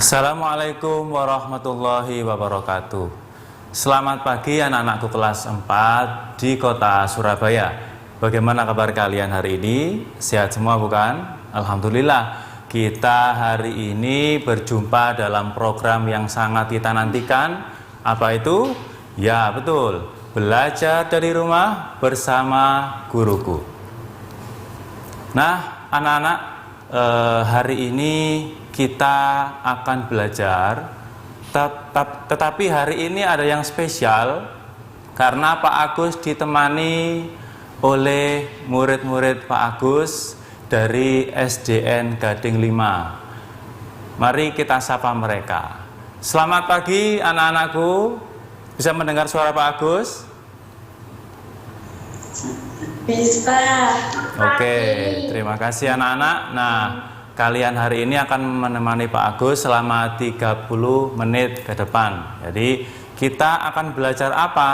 Assalamualaikum warahmatullahi wabarakatuh. Selamat pagi anak-anakku kelas 4 di kota Surabaya. Bagaimana kabar kalian hari ini? Sehat semua bukan? Alhamdulillah. Kita hari ini berjumpa dalam program yang sangat kita nantikan. Apa itu? Ya betul, belajar dari rumah bersama guruku. Nah anak-anak, hari ini kita akan belajar, tetapi hari ini ada yang spesial karena Pak Agus ditemani oleh murid-murid Pak Agus dari SDN Gading 5. Mari kita sapa mereka. Selamat pagi anak-anakku. Bisa mendengar suara Pak Agus? Bisa. Oke, terima kasih anak-anak. Nah, kalian hari ini akan menemani Pak Agus selama 30 menit ke depan. Jadi kita akan belajar apa?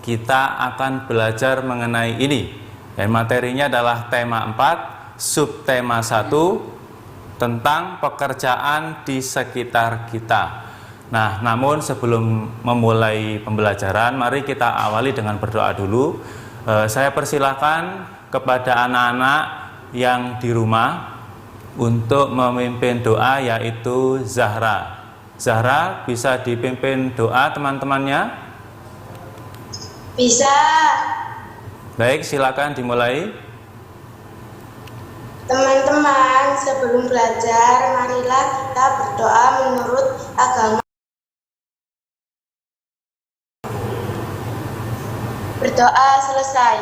Kita akan belajar mengenai ini. Dan materinya adalah tema 4, subtema 1 tentang pekerjaan di sekitar kita. Nah, namun sebelum memulai pembelajaran, mari kita awali dengan berdoa dulu. Saya persilakan kepada anak-anak yang di rumah untuk memimpin doa, yaitu Zahra. Zahra bisa dipimpin doa teman-temannya? Bisa. Baik, silakan dimulai. Teman-teman, sebelum belajar, marilah kita berdoa menurut agama. Berdoa selesai.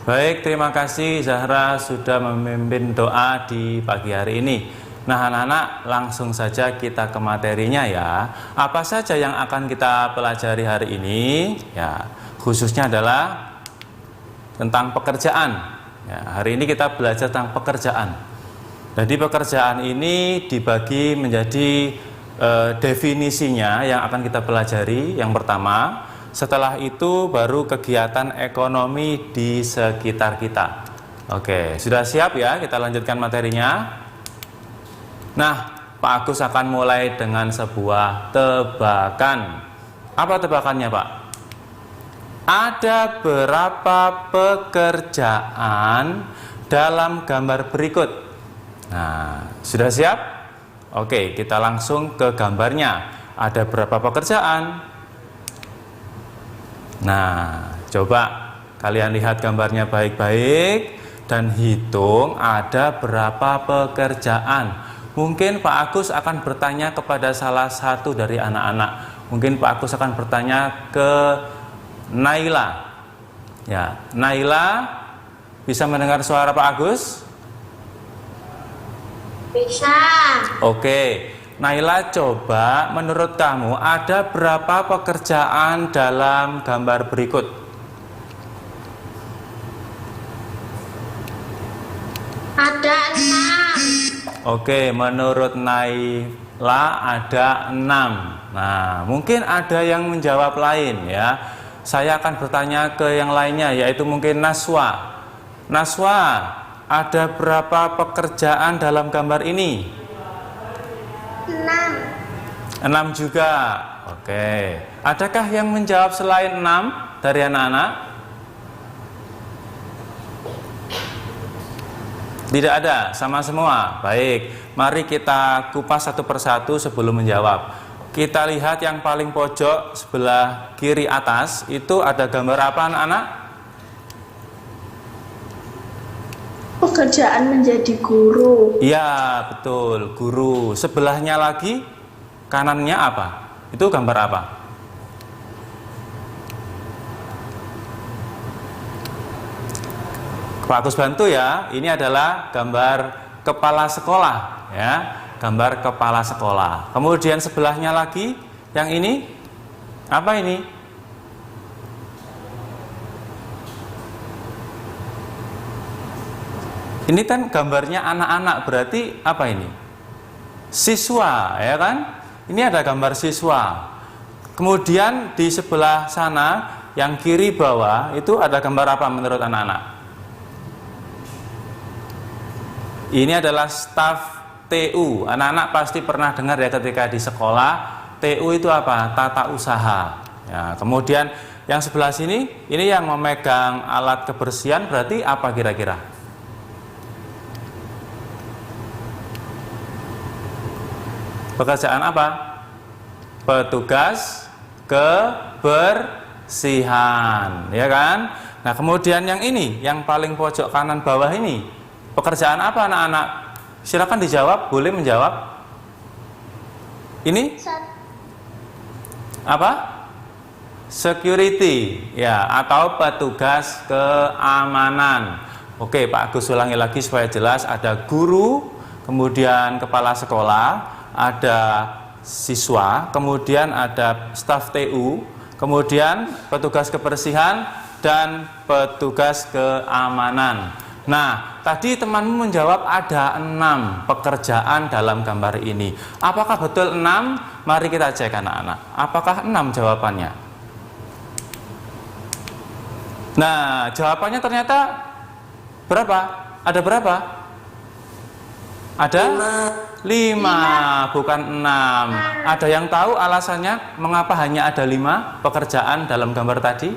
Baik, terima kasih Zahra sudah memimpin doa di pagi hari ini. Nah anak-anak, langsung saja kita ke materinya ya. Apa saja yang akan kita pelajari hari ini? Ya, khususnya adalah tentang pekerjaan. Ya, hari ini kita belajar tentang pekerjaan. Jadi pekerjaan ini dibagi menjadi definisinya yang akan kita pelajari. Yang pertama, setelah itu baru kegiatan ekonomi di sekitar kita. Oke, sudah siap ya? Kita lanjutkan materinya. Nah, Pak Agus akan mulai dengan sebuah tebakan. Apa tebakannya, Pak? Ada berapa pekerjaan dalam gambar berikut? Nah, sudah siap? Oke, kita langsung ke gambarnya. Ada berapa pekerjaan? Nah, coba kalian lihat gambarnya baik-baik dan hitung ada berapa pekerjaan. Mungkin Pak Agus akan bertanya kepada salah satu dari anak-anak. Mungkin Pak Agus akan bertanya ke Naila. Ya, Naila bisa mendengar suara Pak Agus? Bisa. Oke. Naila, coba menurut kamu ada berapa pekerjaan dalam gambar berikut? Ada 6. Oke, menurut Naila ada 6. Nah, mungkin ada yang menjawab lain ya. Saya akan bertanya ke yang lainnya, yaitu mungkin Naswa. Naswa, ada berapa pekerjaan dalam gambar ini? 6 juga. Oke. Adakah yang menjawab selain 6 dari anak-anak? Tidak ada, sama semua. Baik, mari kita kupas satu persatu sebelum menjawab. Kita lihat yang paling pojok sebelah kiri atas, itu ada gambar apa anak-anak? Pekerjaan menjadi guru. Iya, betul, guru. Sebelahnya lagi, kanannya apa? Itu gambar apa? Pak Agus bantu ya. Ini adalah gambar kepala sekolah ya, gambar kepala sekolah. Kemudian sebelahnya lagi, yang ini apa ini? Ini kan gambarnya anak-anak, berarti apa ini? Siswa, ya kan? Ini ada gambar siswa. Kemudian di sebelah sana, yang kiri bawah, itu ada gambar apa menurut anak-anak? Ini adalah staf TU. Anak-anak pasti pernah dengar ya ketika di sekolah, TU itu apa? Tata usaha. Ya, kemudian yang sebelah sini, ini yang memegang alat kebersihan berarti apa kira-kira? Pekerjaan apa? Petugas kebersihan, ya kan? Nah, kemudian yang ini, yang paling pojok kanan bawah ini, pekerjaan apa anak-anak? Silakan dijawab, boleh menjawab. Ini apa? Security, ya, atau petugas keamanan. Oke, Pak Agus ulangi lagi supaya jelas. Ada guru, kemudian kepala sekolah, ada siswa, kemudian ada staf TU, kemudian petugas kebersihan dan petugas keamanan. Nah, tadi temanmu menjawab ada 6 pekerjaan dalam gambar ini. Apakah betul 6? Mari kita cek anak-anak. Apakah 6 jawabannya? Nah, jawabannya ternyata berapa? Ada berapa? Ada 5, bukan 6. Ada yang tahu alasannya mengapa hanya ada 5 pekerjaan dalam gambar tadi?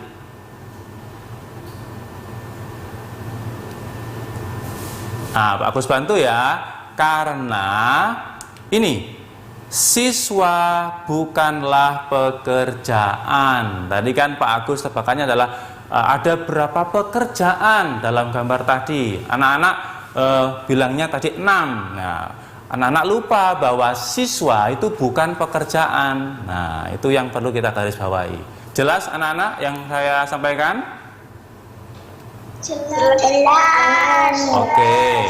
Nah, Pak Agus bantu ya, karena ini siswa bukanlah pekerjaan. Tadi kan Pak Agus tebakannya adalah ada berapa pekerjaan dalam gambar tadi. Anak-anak bilangnya tadi 6. Nah, anak-anak lupa bahwa siswa itu bukan pekerjaan. Nah, itu yang perlu kita garis bawahi. Jelas anak-anak yang saya sampaikan? Jelas. Oke,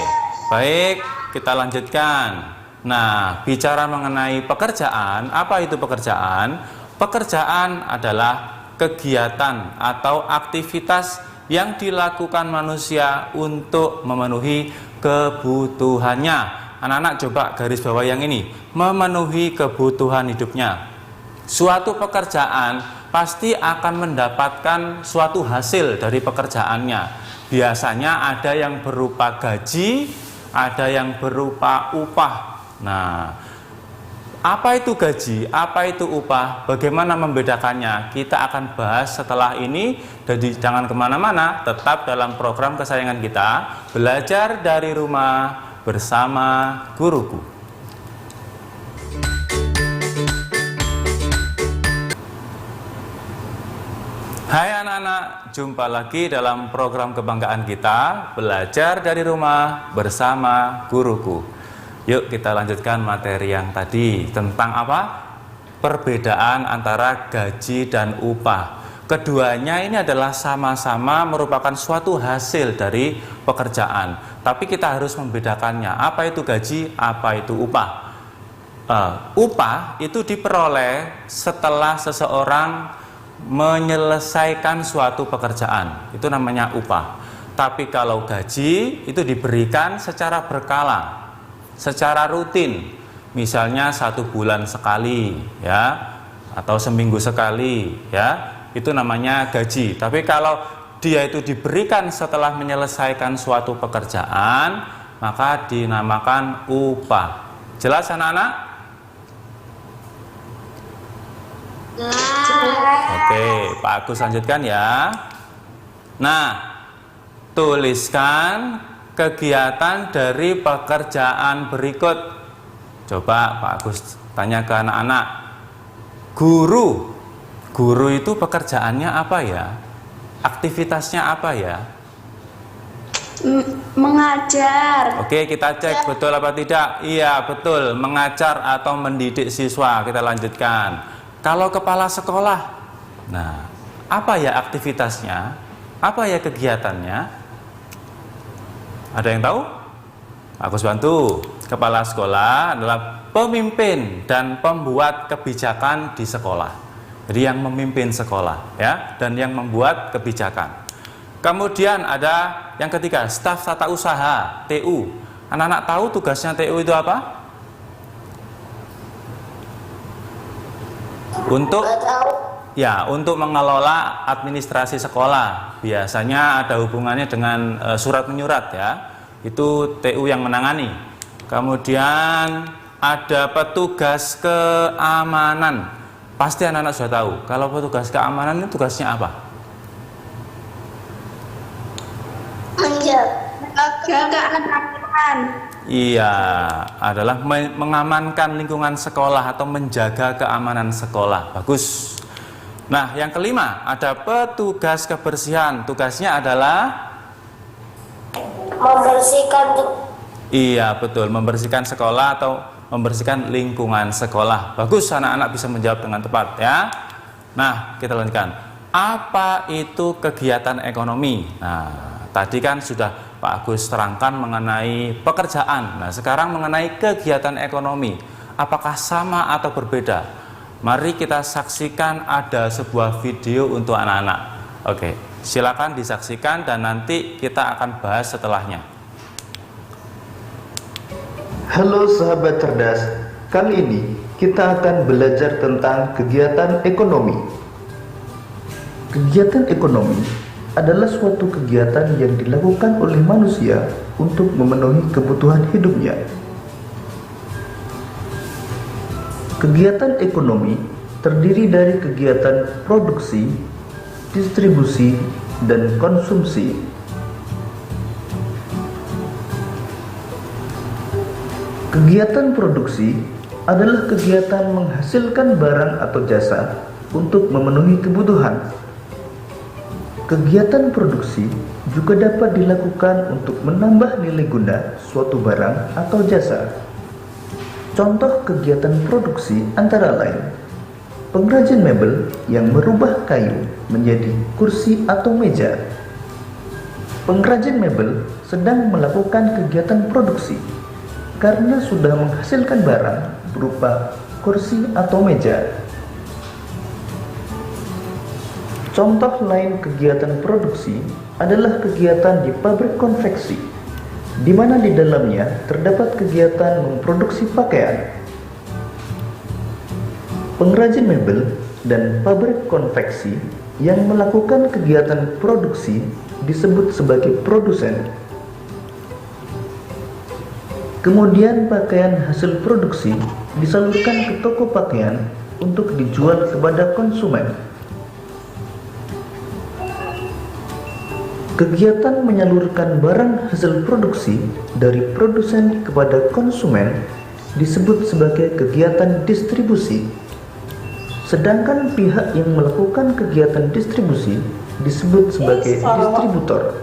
baik, kita lanjutkan. Nah, bicara mengenai pekerjaan, apa itu pekerjaan? Pekerjaan adalah kegiatan atau aktivitas yang dilakukan manusia untuk memenuhi kebutuhannya. Anak-anak coba garis bawah yang ini, memenuhi kebutuhan hidupnya. Suatu pekerjaan pasti akan mendapatkan suatu hasil dari pekerjaannya. Biasanya ada yang berupa gaji, ada yang berupa upah. Nah, apa itu gaji? Apa itu upah? Bagaimana membedakannya? Kita akan bahas setelah ini. Jadi jangan kemana-mana, tetap dalam program kesayangan kita, belajar dari rumah bersama guruku. Hai anak-anak, jumpa lagi dalam program kebanggaan kita, belajar dari rumah bersama guruku. Yuk kita lanjutkan materi yang tadi tentang apa? Perbedaan antara gaji dan upah. Keduanya ini adalah sama-sama merupakan suatu hasil dari pekerjaan. Tapi kita harus membedakannya. Apa itu gaji, apa itu upah? Upah itu diperoleh setelah seseorang menyelesaikan suatu pekerjaan, itu namanya upah. Tapi kalau gaji itu diberikan secara berkala, secara rutin, misalnya 1 bulan sekali, ya, atau seminggu sekali, ya, itu namanya gaji. Tapi kalau dia itu diberikan setelah menyelesaikan suatu pekerjaan, maka dinamakan upah. Jelas anak-anak? Oke, Pak Agus lanjutkan ya. Nah, tuliskan kegiatan dari pekerjaan berikut. Coba Pak Agus tanya ke anak-anak. Guru itu pekerjaannya apa ya? Aktivitasnya apa ya? Mengajar. Oke, kita cek betul apa tidak. Iya, betul, mengajar atau mendidik siswa. Kita lanjutkan. Kalau kepala sekolah, nah, apa ya aktivitasnya? Apa ya kegiatannya? Ada yang tahu? Agus bantu. Kepala sekolah adalah pemimpin dan pembuat kebijakan di sekolah. Jadi yang memimpin sekolah, ya, dan yang membuat kebijakan. Kemudian ada yang ketiga, staf tata usaha, TU. Anak-anak tahu tugasnya TU itu apa? Untuk mengelola administrasi sekolah. Biasanya ada hubungannya dengan surat menyurat, ya. Itu TU yang menangani. Kemudian ada petugas keamanan. Pasti anak-anak sudah tahu, kalau petugas keamanan itu tugasnya apa? Menjaga keamanan. Iya, adalah mengamankan lingkungan sekolah atau menjaga keamanan sekolah. Bagus. Nah, yang kelima ada petugas kebersihan. Tugasnya adalah Membersihkan. iya, betul, membersihkan sekolah atau membersihkan lingkungan sekolah. Bagus, anak-anak bisa menjawab dengan tepat ya. Nah, kita lanjutkan. Apa itu kegiatan ekonomi? Nah, tadi kan sudah Pak Agus terangkan mengenai pekerjaan. Nah, sekarang mengenai kegiatan ekonomi. Apakah sama atau berbeda? Mari kita saksikan, ada sebuah video untuk anak-anak. Oke, silakan disaksikan dan nanti kita akan bahas setelahnya. Halo sahabat cerdas, kali ini kita akan belajar tentang kegiatan ekonomi. Kegiatan ekonomi adalah suatu kegiatan yang dilakukan oleh manusia untuk memenuhi kebutuhan hidupnya. Kegiatan ekonomi terdiri dari kegiatan produksi, distribusi, dan konsumsi. Kegiatan produksi adalah kegiatan menghasilkan barang atau jasa untuk memenuhi kebutuhan. Kegiatan produksi juga dapat dilakukan untuk menambah nilai guna suatu barang atau jasa. Contoh kegiatan produksi antara lain pengrajin mebel yang merubah kayu menjadi kursi atau meja. Pengrajin mebel sedang melakukan kegiatan produksi karena sudah menghasilkan barang berupa kursi atau meja. Contoh lain kegiatan produksi adalah kegiatan di pabrik konveksi, di mana di dalamnya terdapat kegiatan memproduksi pakaian. Pengrajin mebel dan pabrik konveksi yang melakukan kegiatan produksi disebut sebagai produsen. Kemudian pakaian hasil produksi disalurkan ke toko pakaian untuk dijual kepada konsumen. Kegiatan menyalurkan barang hasil produksi dari produsen kepada konsumen disebut sebagai kegiatan distribusi. Sedangkan pihak yang melakukan kegiatan distribusi disebut sebagai distributor.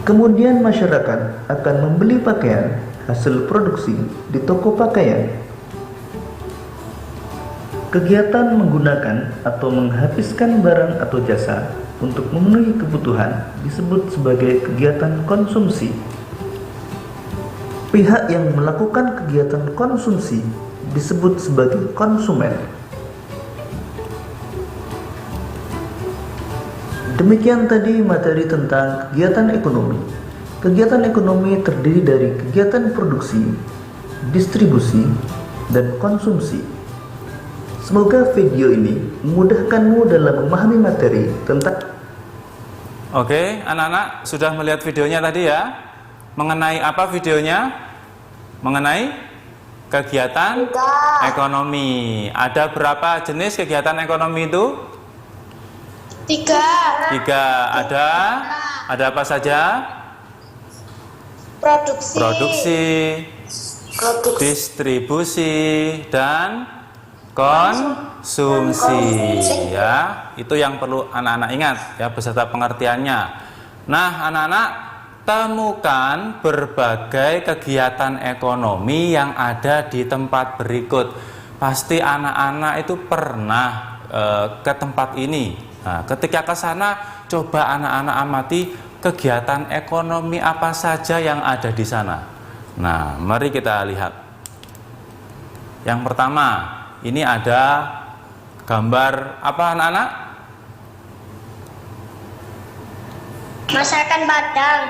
Kemudian masyarakat akan membeli pakaian hasil produksi di toko pakaian. Kegiatan menggunakan atau menghabiskan barang atau jasa untuk memenuhi kebutuhan disebut sebagai kegiatan konsumsi. Pihak yang melakukan kegiatan konsumsi disebut sebagai konsumen. Demikian tadi materi tentang kegiatan ekonomi. Kegiatan ekonomi terdiri dari kegiatan produksi, distribusi, dan konsumsi. Semoga video ini memudahkanmu dalam memahami materi tentang. Oke, anak-anak sudah melihat videonya tadi ya? Mengenai apa videonya? Mengenai kegiatan ekonomi. Ada berapa jenis kegiatan ekonomi itu? 3. Ada apa saja? Produksi, distribusi, dan konsumsi. Ya, itu yang perlu anak-anak ingat ya beserta pengertiannya. Nah, anak-anak, temukan berbagai kegiatan ekonomi yang ada di tempat berikut. Pasti anak-anak itu pernah ke tempat ini. Nah, ketika ke sana, coba anak-anak amati kegiatan ekonomi apa saja yang ada di sana. Nah, mari kita lihat. Yang pertama, ini ada gambar apa anak-anak? Masakan Padang.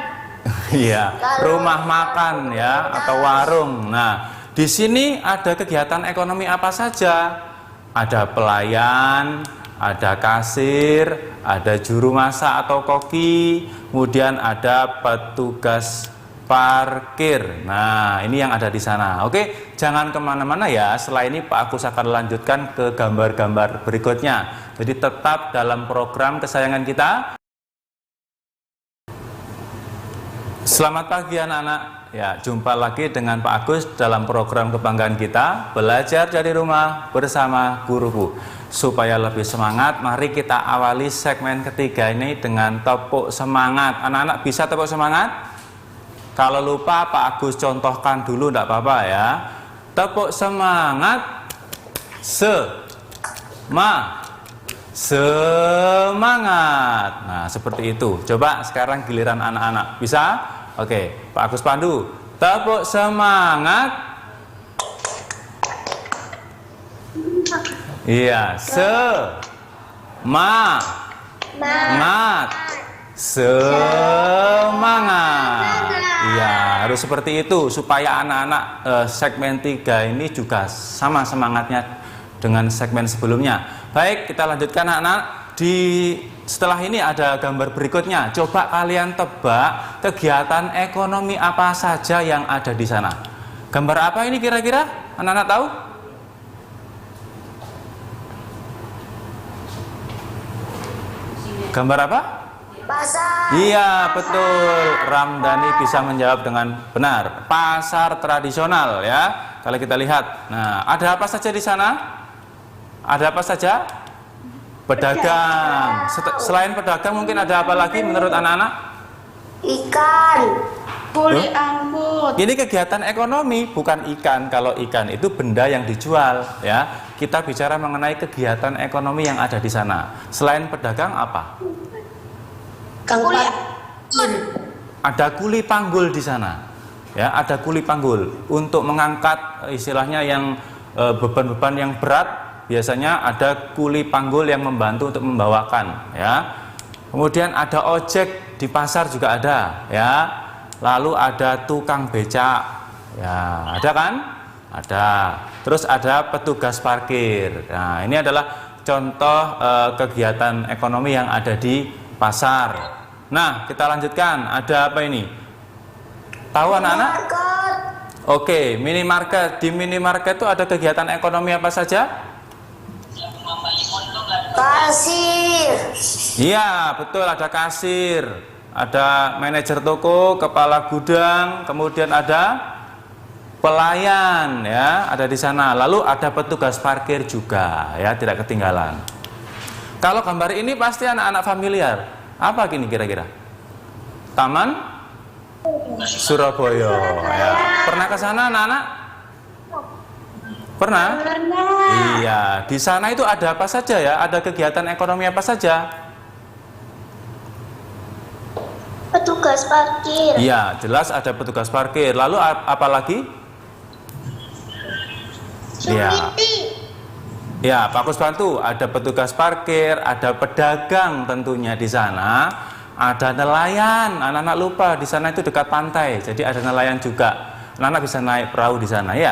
Iya, rumah makan ya atau warung. Nah, di sini ada kegiatan ekonomi apa saja? Ada pelayan, ada kasir, ada juru masak atau koki, kemudian ada petugas parkir. Nah, ini yang ada di sana. Oke, jangan kemana-mana ya. Setelah ini Pak Agus akan lanjutkan ke gambar-gambar berikutnya. Jadi tetap dalam program kesayangan kita. Selamat pagi anak-anak. Ya, jumpa lagi dengan Pak Agus dalam program kebanggaan kita, belajar dari rumah bersama guruku. Supaya lebih semangat, mari kita awali segmen ketiga ini dengan tepuk semangat. Anak-anak bisa tepuk semangat? Kalau lupa Pak Agus contohkan dulu, tidak apa-apa ya. Tepuk semangat. Semangat. Nah, seperti itu. Coba sekarang giliran anak-anak. Bisa? Oke, Pak Agus pandu. Tepuk semangat. Iya, semangat. Semangat. Iya, harus seperti itu supaya anak-anak segmen 3 ini juga sama semangatnya dengan segmen sebelumnya. Baik, kita lanjutkan anak-anak. Setelah ini ada gambar berikutnya. Coba kalian tebak kegiatan ekonomi apa saja yang ada di sana. Gambar apa ini kira-kira? Anak-anak tahu? Gambar apa? Pasar. Iya, betul. Ramdhani bisa menjawab dengan benar. Pasar tradisional ya. Kalau kita lihat. Nah, ada apa saja di sana? Ada apa saja? Pedagang. Selain pedagang mungkin ada apa lagi menurut anak-anak? Ikan. Kuli angkut. Ini kegiatan ekonomi, bukan ikan. Kalau ikan itu benda yang dijual ya. Kita bicara mengenai kegiatan ekonomi yang ada di sana. Selain pedagang apa? Ada kuli panggul di sana. Ya, ada kuli panggul untuk mengangkat istilahnya yang beban-beban yang berat. Biasanya ada kuli panggul yang membantu untuk membawakan ya. Kemudian ada ojek di pasar juga ada ya. Lalu ada tukang becak ya, ada kan? Ada. Terus ada petugas parkir. Nah, ini adalah contoh kegiatan ekonomi yang ada di pasar. Nah, kita lanjutkan. Ada apa ini? Tahu anak-anak? Oke, minimarket. Di minimarket itu ada kegiatan ekonomi apa saja? Kasir. Iya, betul, ada kasir, ada manajer toko, kepala gudang, kemudian ada pelayan ya, ada di sana. Lalu ada petugas parkir juga ya, tidak ketinggalan. Kalau gambar ini pasti anak-anak familiar. Apa gini kira-kira? Taman Surabaya ya. Pernah ke sana anak-anak? Pernah? Iya, di sana itu ada apa saja ya? Ada kegiatan ekonomi apa saja? Petugas parkir. Iya, jelas ada petugas parkir. Lalu apa lagi? Iya. Ya, Pak Kus bantu. Ada petugas parkir, ada pedagang tentunya di sana. Ada nelayan. Anak-anak lupa di sana itu dekat pantai. Jadi ada nelayan juga. Anak-anak bisa naik perahu di sana ya.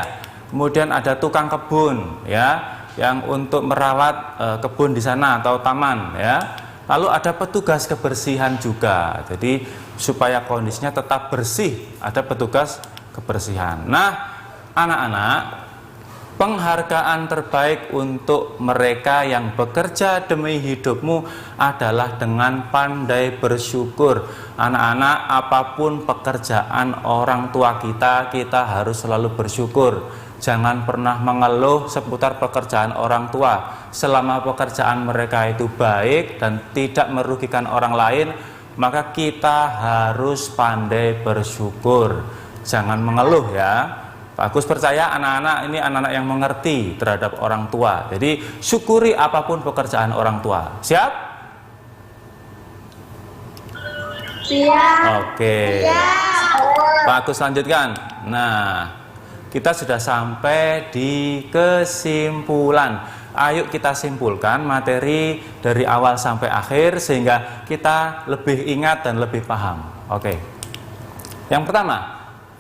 Kemudian ada tukang kebun ya, yang untuk merawat kebun di sana atau taman ya. Lalu ada petugas kebersihan juga. Jadi supaya kondisinya tetap bersih, ada petugas kebersihan. Nah, anak-anak, penghargaan terbaik untuk mereka yang bekerja demi hidupmu adalah dengan pandai bersyukur. Anak-anak, apapun pekerjaan orang tua kita, kita harus selalu bersyukur. Jangan pernah mengeluh seputar pekerjaan orang tua. Selama pekerjaan mereka itu baik dan tidak merugikan orang lain, maka kita harus pandai bersyukur. Jangan mengeluh ya. Pak Agus percaya anak-anak ini anak-anak yang mengerti terhadap orang tua. Jadi syukuri apapun pekerjaan orang tua. Siap? Siap. Oke. Pak Agus lanjutkan. Nah, kita sudah sampai di kesimpulan. Ayo kita simpulkan materi dari awal sampai akhir sehingga kita lebih ingat dan lebih paham. Oke. Yang pertama,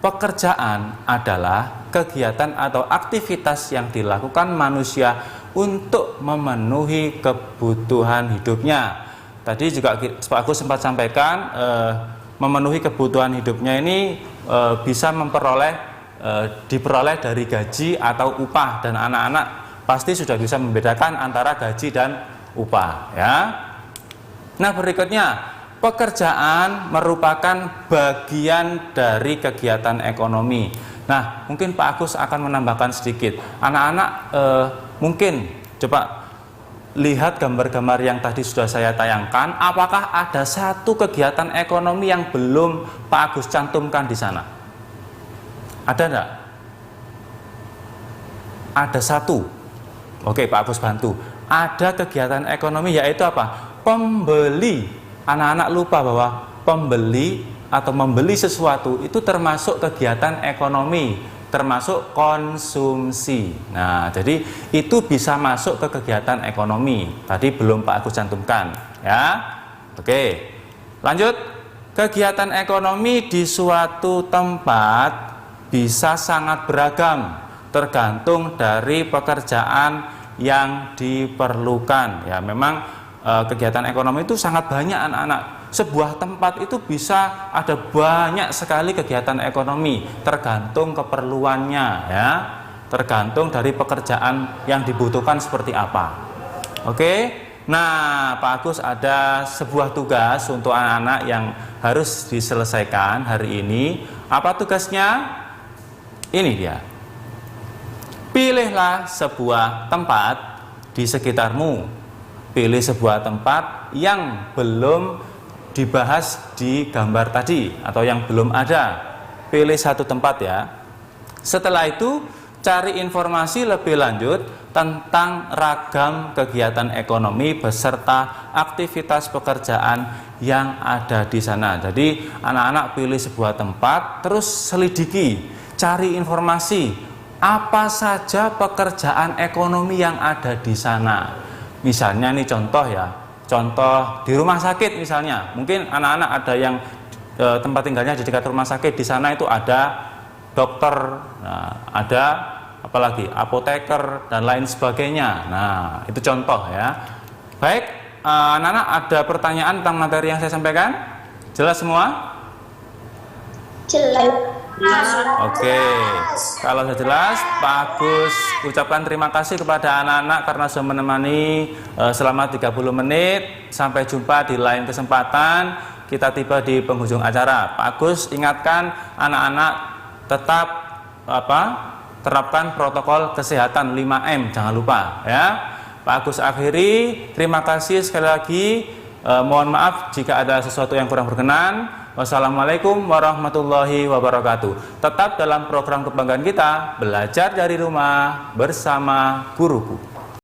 pekerjaan adalah kegiatan atau aktivitas yang dilakukan manusia untuk memenuhi kebutuhan hidupnya. Tadi juga Pak Agus sempat sampaikan memenuhi kebutuhan hidupnya ini bisa diperoleh dari gaji atau upah, dan anak-anak pasti sudah bisa membedakan antara gaji dan upah ya. Nah, berikutnya, pekerjaan merupakan bagian dari kegiatan ekonomi. Nah, mungkin Pak Agus akan menambahkan sedikit. Anak-anak mungkin coba lihat gambar-gambar yang tadi sudah saya tayangkan. Apakah ada satu kegiatan ekonomi yang belum Pak Agus cantumkan di sana? Ada enggak? Ada satu. Oke, Pak Agus bantu. Ada kegiatan ekonomi, yaitu apa? Pembeli. Anak-anak lupa bahwa pembeli atau membeli sesuatu itu termasuk kegiatan ekonomi, termasuk konsumsi. Nah, jadi itu bisa masuk ke kegiatan ekonomi. Tadi belum Pak Agus cantumkan ya. Oke, lanjut. Kegiatan ekonomi di suatu tempat bisa sangat beragam, tergantung dari pekerjaan yang diperlukan ya. Memang kegiatan ekonomi itu sangat banyak anak-anak. Sebuah tempat itu bisa ada banyak sekali kegiatan ekonomi, tergantung keperluannya ya, tergantung dari pekerjaan yang dibutuhkan seperti apa. Oke, nah Pak Agus ada sebuah tugas untuk anak-anak yang harus diselesaikan hari ini. Apa tugasnya? Ini dia. Pilihlah sebuah tempat di sekitarmu. Pilih sebuah tempat yang belum dibahas di gambar tadi atau yang belum ada. Pilih satu tempat ya. Setelah itu cari informasi lebih lanjut tentang ragam kegiatan ekonomi beserta aktivitas pekerjaan yang ada di sana. Jadi anak-anak pilih sebuah tempat, terus selidiki, cari informasi apa saja pekerjaan ekonomi yang ada di sana. Misalnya nih contoh ya, contoh di rumah sakit misalnya, mungkin anak-anak ada yang tempat tinggalnya di dekat rumah sakit, di sana itu ada dokter, nah, ada apalagi apoteker dan lain sebagainya. Nah, itu contoh ya. Baik, anak-anak ada pertanyaan tentang materi yang saya sampaikan? Jelas semua? Jelas. Oke, kalau sudah jelas, Pak Agus ucapkan terima kasih kepada anak-anak karena sudah menemani selama 30 menit. Sampai jumpa di lain kesempatan. Kita tiba di penghujung acara. Pak Agus ingatkan anak-anak tetap terapkan protokol kesehatan 5M, jangan lupa ya. Pak Agus akhiri, terima kasih sekali lagi. Mohon maaf jika ada sesuatu yang kurang berkenan. Wassalamualaikum warahmatullahi wabarakatuh. Tetap dalam program kebanggaan kita, belajar dari rumah bersama guruku.